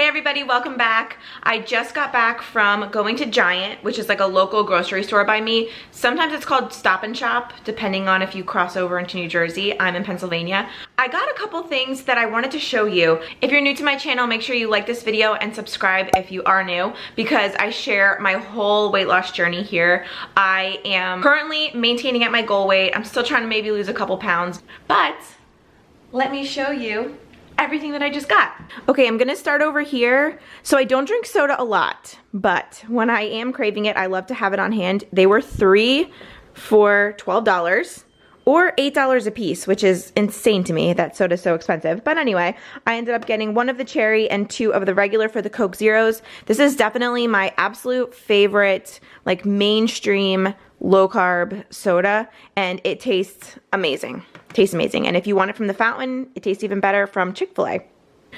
Hey everybody, welcome back. I just got back from going to Giant, which is like a local grocery store by me. Sometimes it's called Stop and Shop, depending on if you cross over into New Jersey. I'm in Pennsylvania. I got a couple things that I wanted to show you. If you're new to my channel, make sure you like this video and subscribe if you are new, because I share my whole weight loss journey here. I am currently maintaining at my goal weight. I'm still trying to maybe lose a couple pounds, but let me show you everything that I just got. Okay, I'm gonna start over here. So I don't drink soda a lot, but when I am craving it, I love to have it on hand. They were 3 for $12 or $8 a piece, which is insane to me that soda's so expensive. But anyway, I ended up getting 1 of the cherry and 2 of the regular for the Coke Zeros. This is definitely my absolute favorite, like mainstream low carb soda, and it tastes amazing. Tastes amazing. And if you want it from the fountain, it tastes even better from Chick-fil-A.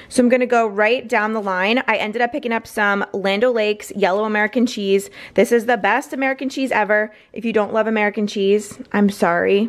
So I'm gonna go right down the line. I ended up picking up some Land O'Lakes yellow American cheese. This is the best American cheese ever. If you don't love American cheese, I'm sorry.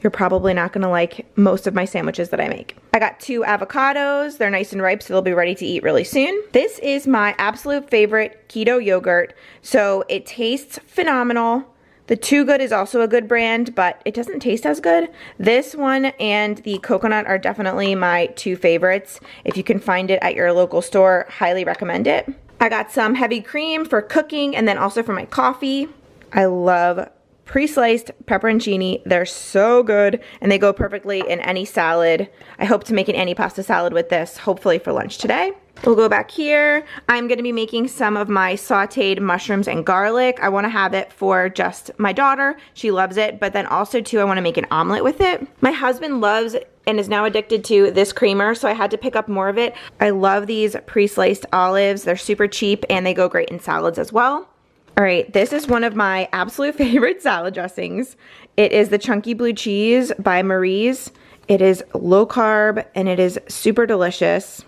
You're probably not gonna like most of my sandwiches that I make. I got 2 avocados. They're nice and ripe, so they'll be ready to eat really soon. This is my absolute favorite keto yogurt. So it tastes phenomenal. The Too Good is also a good brand, but it doesn't taste as good. This one and the coconut are definitely my 2 favorites. If you can find it at your local store, highly recommend it. I got some heavy cream for cooking and then also for my coffee. I love pre-sliced pepperoncini. They're so good and they go perfectly in any salad. I hope to make an antipasta salad with this, hopefully for lunch today. We'll go back here. I'm gonna be making some of my sauteed mushrooms and garlic. I wanna have it for just my daughter. She loves it, but then also too, I wanna make an omelet with it. My husband loves and is now addicted to this creamer, so I had to pick up more of it. I love these pre-sliced olives. They're super cheap and they go great in salads as well. All right, this is one of my absolute favorite salad dressings. It is the Chunky Blue Cheese by Marie's. It is low carb and it is super delicious.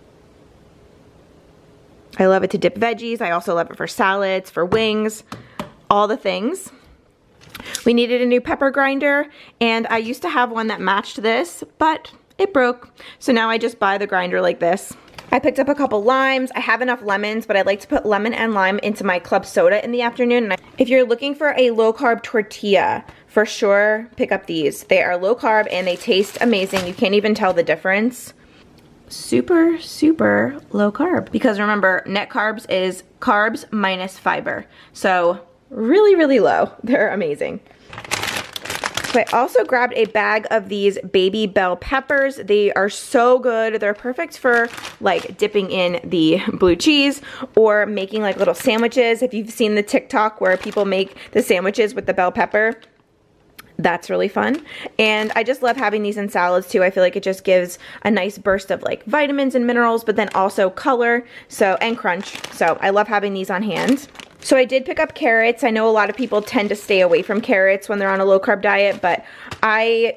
I love it to dip veggies. I also love it for salads, for wings, all the things. We needed a new pepper grinder, and I used to have one that matched this, but it broke. So now I just buy the grinder like this. I picked up a couple limes. I have enough lemons, but I'd like to put lemon and lime into my club soda in the afternoon. If you're looking for a low carb tortilla, for sure pick up these. They are low carb and they taste amazing. You can't even tell the difference. Super, super low carb. Because remember, net carbs is carbs minus fiber. So really, really low. They're amazing. So I also grabbed a bag of these baby bell peppers. They are so good. They're perfect for like dipping in the blue cheese or making like little sandwiches. If you've seen the TikTok where people make the sandwiches with the bell pepper, that's really fun. And I just love having these in salads too. I feel like it just gives a nice burst of like vitamins and minerals, but then also color, and crunch. So I love having these on hand. So I did pick up carrots. I know a lot of people tend to stay away from carrots when they're on a low carb diet, but I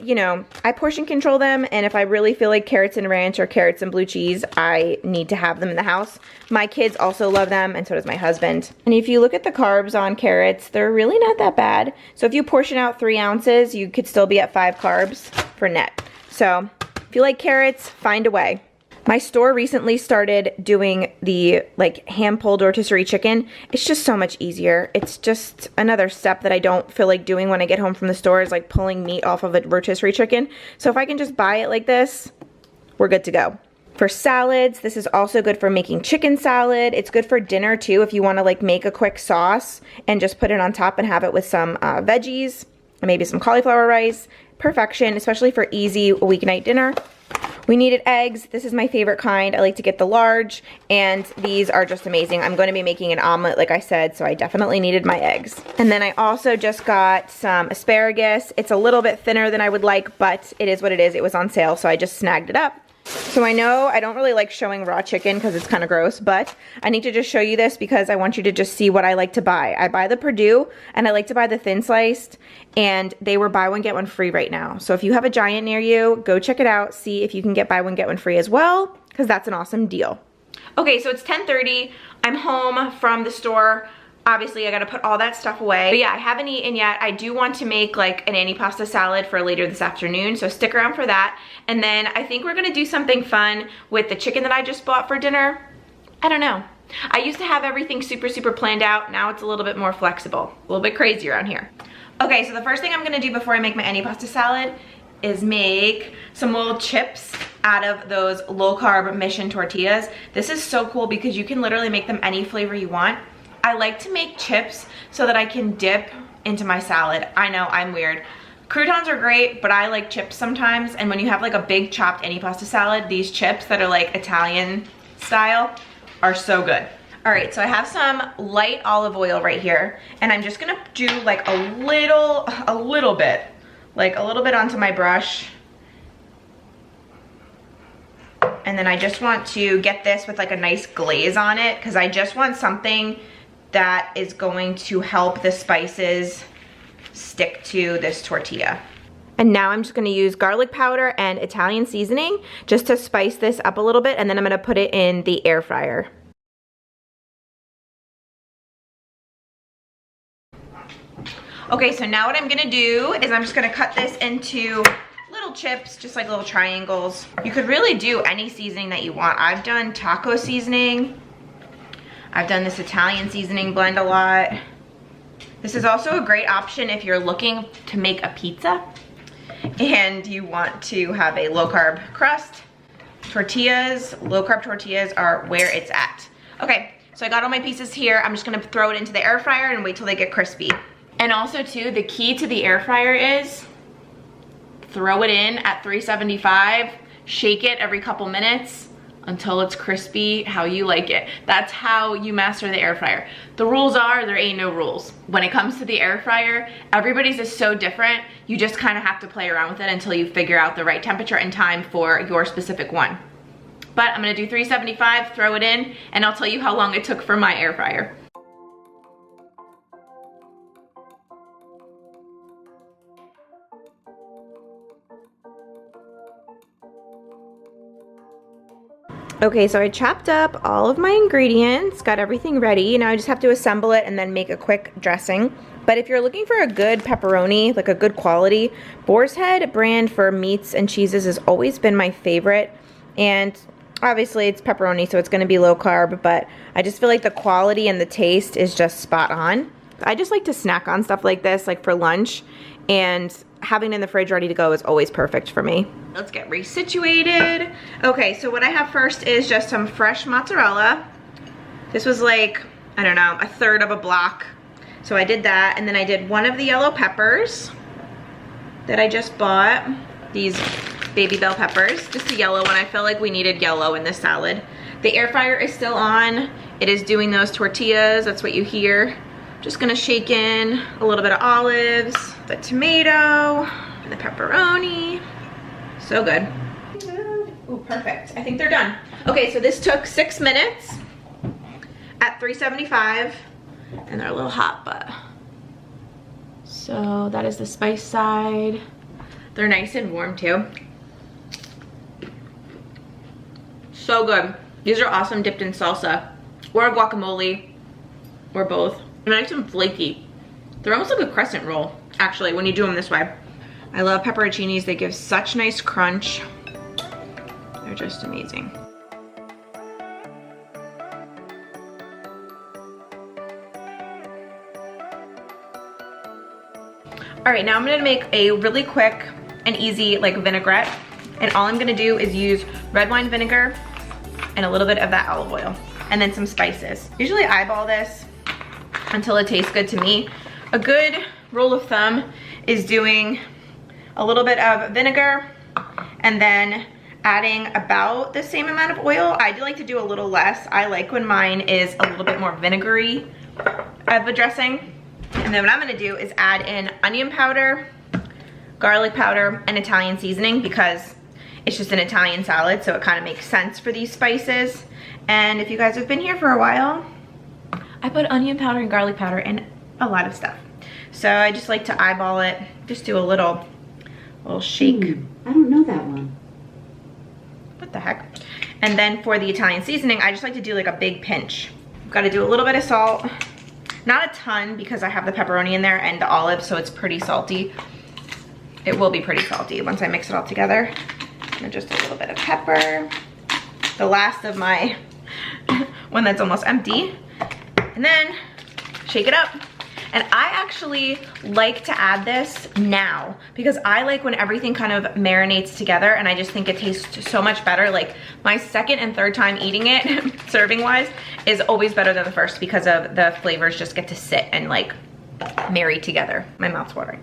portion control them, and if I really feel like carrots and ranch or carrots and blue cheese, I need to have them in the house. My kids also love them, and so does my husband. And if you look at the carbs on carrots, they're really not that bad. So if you portion out 3 ounces, you could still be at 5 carbs for net. So if you like carrots, find a way. My store recently started doing the like hand pulled rotisserie chicken. It's just so much easier. It's just another step that I don't feel like doing when I get home from the store, is like pulling meat off of a rotisserie chicken. So if I can just buy it like this, we're good to go. For salads, this is also good for making chicken salad. It's good for dinner too if you want to like make a quick sauce and just put it on top and have it with some veggies and maybe some cauliflower rice. Perfection, especially for easy weeknight dinner. We needed eggs. This is my favorite kind. I like to get the large, and these are just amazing. I'm going to be making an omelet, like I said, so I definitely needed my eggs. And then I also just got some asparagus. It's a little bit thinner than I would like, but it is what it is. It was on sale, so I just snagged it up. So I know I don't really like showing raw chicken because it's kind of gross, but I need to just show you this because I want you to just see what I like to buy. I buy the Perdue, and I like to buy the thin sliced, and they were buy one get one free right now. So if you have a Giant near you, go check it out. See if you can get buy one get one free as well, because that's an awesome deal. Okay, so it's 10:30. I'm home from the store. Obviously, I gotta put all that stuff away. But yeah, I haven't eaten yet. I do want to make like an antipasta salad for later this afternoon, so stick around for that. And then I think we're gonna do something fun with the chicken that I just bought for dinner. I don't know. I used to have everything super, super planned out. Now it's a little bit more flexible, a little bit crazy around here. Okay, so the first thing I'm gonna do before I make my antipasta salad is make some little chips out of those low carb mission tortillas. This is so cool because you can literally make them any flavor you want. I like to make chips so that I can dip into my salad. I know, I'm weird. Croutons are great, but I like chips sometimes. And when you have like a big chopped antipasta salad, these chips that are like Italian style are so good. All right, so I have some light olive oil right here, and I'm just gonna do like a little bit onto my brush. And then I just want to get this with like a nice glaze on it, because I just want something that is going to help the spices stick to this tortilla. And now I'm just gonna use garlic powder and Italian seasoning just to spice this up a little bit, and then I'm gonna put it in the air fryer. Okay, so now what I'm gonna do is I'm just gonna cut this into little chips, just like little triangles. You could really do any seasoning that you want. I've done taco seasoning. I've done this Italian seasoning blend a lot. This is also a great option if you're looking to make a pizza and you want to have a low carb crust. Tortillas, low carb tortillas are where it's at. Okay, so I got all my pieces here. I'm just gonna throw it into the air fryer and wait till they get crispy. And also too, the key to the air fryer is throw it in at 375, shake it every couple minutes until it's crispy how you like it. That's how you master the air fryer. The rules are, there ain't no rules. When it comes to the air fryer, everybody's is so different. You just kind of have to play around with it until you figure out the right temperature and time for your specific one. But I'm gonna do 375, throw it in, and I'll tell you how long it took for my air fryer. Okay, so I chopped up all of my ingredients, got everything ready. Now I just have to assemble it and then make a quick dressing. But if you're looking for a good pepperoni, like a good quality, Boar's Head brand for meats and cheeses has always been my favorite. And obviously it's pepperoni, so it's gonna be low carb, but I just feel like the quality and the taste is just spot on. I just like to snack on stuff like this, like for lunch, and having it in the fridge ready to go is always perfect for me. Let's get resituated. Okay, so what I have first is just some fresh mozzarella. This was like, I don't know, a third of a block. So I did that, and then I did one of the yellow peppers that I just bought. These baby bell peppers, just the yellow one. I felt like we needed yellow in this salad. The air fryer is still on. It is doing those tortillas, that's what you hear. Just gonna shake in a little bit of olives, the tomato, and the pepperoni. So good. Ooh, perfect. I think they're done. Okay, so this took 6 minutes at 375, and they're a little hot, but. So that is the spice side. They're nice and warm too. So good. These are awesome dipped in salsa or guacamole or both. They're nice and flaky. They're almost like a crescent roll, actually, when you do them this way. I love pepperoncinis. They give such nice crunch. They're just amazing. All right, now I'm gonna make a really quick and easy like vinaigrette. And all I'm gonna do is use red wine vinegar and a little bit of that olive oil and then some spices. Usually eyeball this until it tastes good to me. A good rule of thumb is doing a little bit of vinegar and then adding about the same amount of oil. I do like to do a little less. I like when mine is a little bit more vinegary of a dressing. And then what I'm gonna do is add in onion powder, garlic powder, and Italian seasoning because it's just an Italian salad, so it kind of makes sense for these spices. And if you guys have been here for a while, I put onion powder and garlic powder in a lot of stuff. So I just like to eyeball it, just do a little shake. I don't know that one. What the heck? And then for the Italian seasoning, I just like to do like a big pinch. Got to do a little bit of salt. Not a ton because I have the pepperoni in there and the olives, so it's pretty salty. It will be pretty salty once I mix it all together. And just a little bit of pepper. The last of my one that's almost empty. And then shake it up. And I actually like to add this now because I like when everything kind of marinates together, and I just think it tastes so much better. Like my second and third time eating it, serving wise, is always better than the first because of the flavors just get to sit and like marry together. My mouth's watering.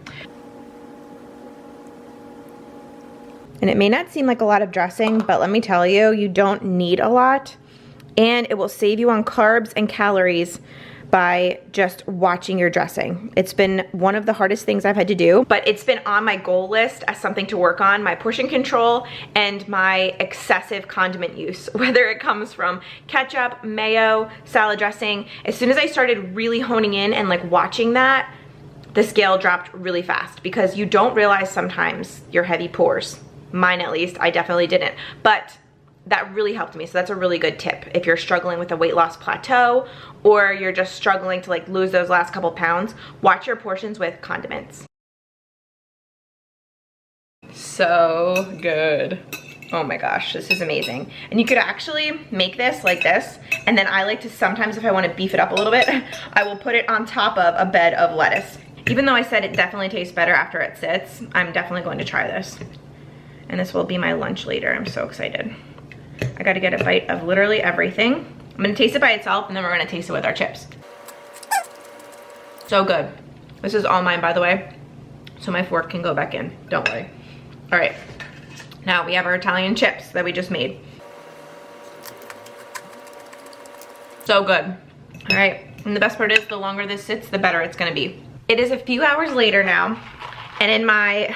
And it may not seem like a lot of dressing, but let me tell you, you don't need a lot, and it will save you on carbs and calories by just watching your dressing. It's been one of the hardest things I've had to do, but it's been on my goal list as something to work on, my portion control and my excessive condiment use, whether it comes from ketchup, mayo, salad dressing. As soon as I started really honing in and like watching that, the scale dropped really fast because you don't realize sometimes your heavy pores. Mine at least, I definitely didn't, but that really helped me. So that's a really good tip if you're struggling with a weight loss plateau or you're just struggling to like lose those last couple pounds. Watch your portions with condiments. So good. Oh my gosh, this is amazing. And you could actually make this like this, and then I like to sometimes, if I want to beef it up a little bit, I will put it on top of a bed of lettuce. Even though I said it definitely tastes better after it sits, I'm definitely going to try this. And this will be my lunch later. I'm so excited. I gotta get a bite of literally everything. I'm gonna taste it by itself, and then we're gonna taste it with our chips. So good. This is all mine, by the way, so my fork can go back in, don't worry. All right, now we have our Italian chips that we just made. So good. All right, and the best part is the longer this sits, the better it's gonna be. It is a few hours later now, and in my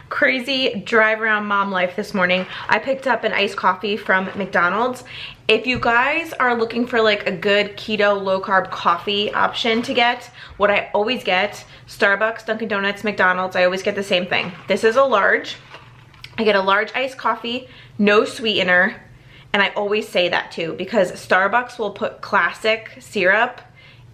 crazy drive around mom life this morning, I picked up an iced coffee from McDonald's. If you guys are looking for like a good keto low carb coffee option to get, what I always get, Starbucks, Dunkin' Donuts, McDonald's, I always get the same thing. This is a large. I get a large iced coffee, no sweetener, and I always say that too because Starbucks will put classic syrup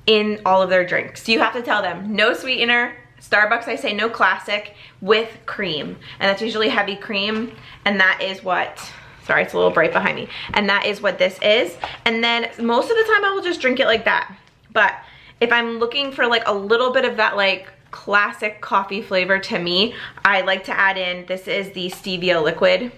in all of their drinks. So you have to tell them no sweetener. Starbucks, I say no classic with cream, and that's usually heavy cream, and that is what, sorry, it's a little bright behind me, and that is what this is. And then most of the time I will just drink it like that, but if I'm looking for like a little bit of that like classic coffee flavor to me, I like to add in, this is the stevia liquid.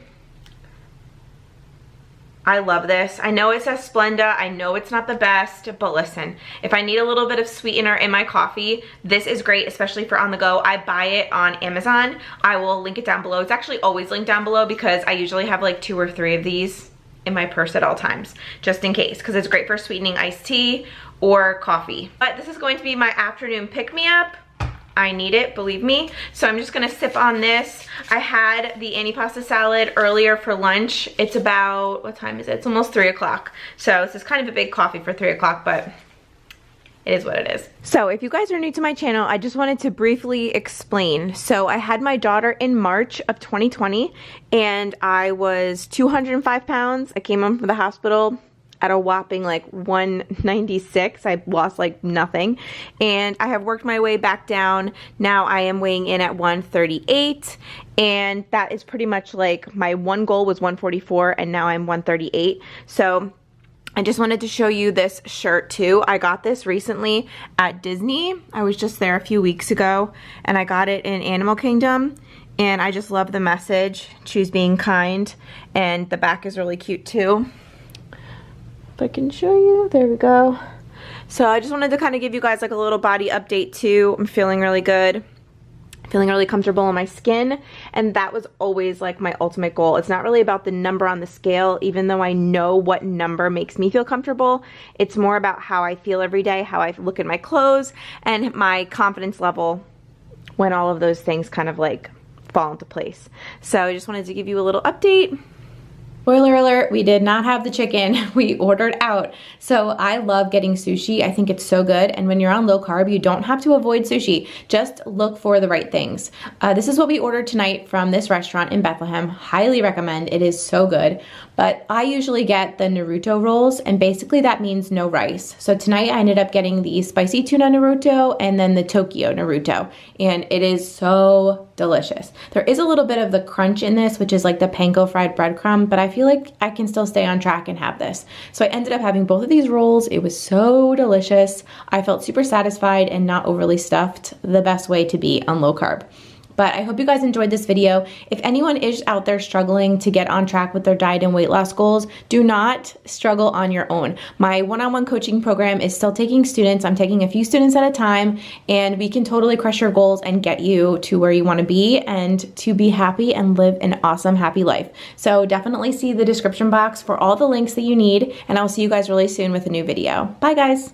I love this. I know it says Splenda. I know it's not the best, but listen, if I need a little bit of sweetener in my coffee, this is great, especially for on the go. I buy it on Amazon. I will link it down below. It's actually always linked down below because I usually have like 2 or 3 of these in my purse at all times, just in case, because it's great for sweetening iced tea or coffee. But this is going to be my afternoon pick-me-up. I need it, believe me. So I'm just gonna sip on this. I had the antipasta salad earlier for lunch. It's about, what time is it? It's almost 3 o'clock. So this is kind of a big coffee for 3 o'clock, but it is what it is. So if you guys are new to my channel, I just wanted to briefly explain. So I had my daughter in March of 2020, and I was 205 pounds. I came home from the hospital at a whopping like 196. I lost like nothing, and I have worked my way back down. Now I am weighing in at 138, and that is pretty much like my one goal was 144, and now I'm 138. So I just wanted to show you this shirt too. I got this recently at Disney. I was just there a few weeks ago, and I got it in Animal Kingdom, and I just love the message, choose being kind, and the back is really cute too. If I can show you, there we go. So I just wanted to kind of give you guys like a little body update too. I'm feeling really good, feeling really comfortable in my skin, and that was always like my ultimate goal. It's not really about the number on the scale, even though I know what number makes me feel comfortable. It's more about how I feel every day, how I look at my clothes, and my confidence level when all of those things kind of like fall into place. So I just wanted to give you a little update. Spoiler alert, we did not have the chicken. We ordered out. So I love getting sushi. I think it's so good. And when you're on low carb, you don't have to avoid sushi. Just look for the right things. This is what we ordered tonight from this restaurant in Bethlehem. Highly recommend. It is so good. But I usually get the Naruto rolls, and basically that means no rice. So tonight I ended up getting the spicy tuna Naruto and then the Tokyo Naruto. And it is so delicious. There is a little bit of the crunch in this, which is like the panko fried breadcrumb, but I feel like I can still stay on track and have this. So I ended up having both of these rolls. It was so delicious. I felt super satisfied and not overly stuffed, the best way to be on low carb. But I hope you guys enjoyed this video. If anyone is out there struggling to get on track with their diet and weight loss goals, do not struggle on your own. My one-on-one coaching program is still taking students. I'm taking a few students at a time, and we can totally crush your goals and get you to where you want to be and to be happy and live an awesome, happy life. So definitely see the description box for all the links that you need, and I'll see you guys really soon with a new video. Bye, guys.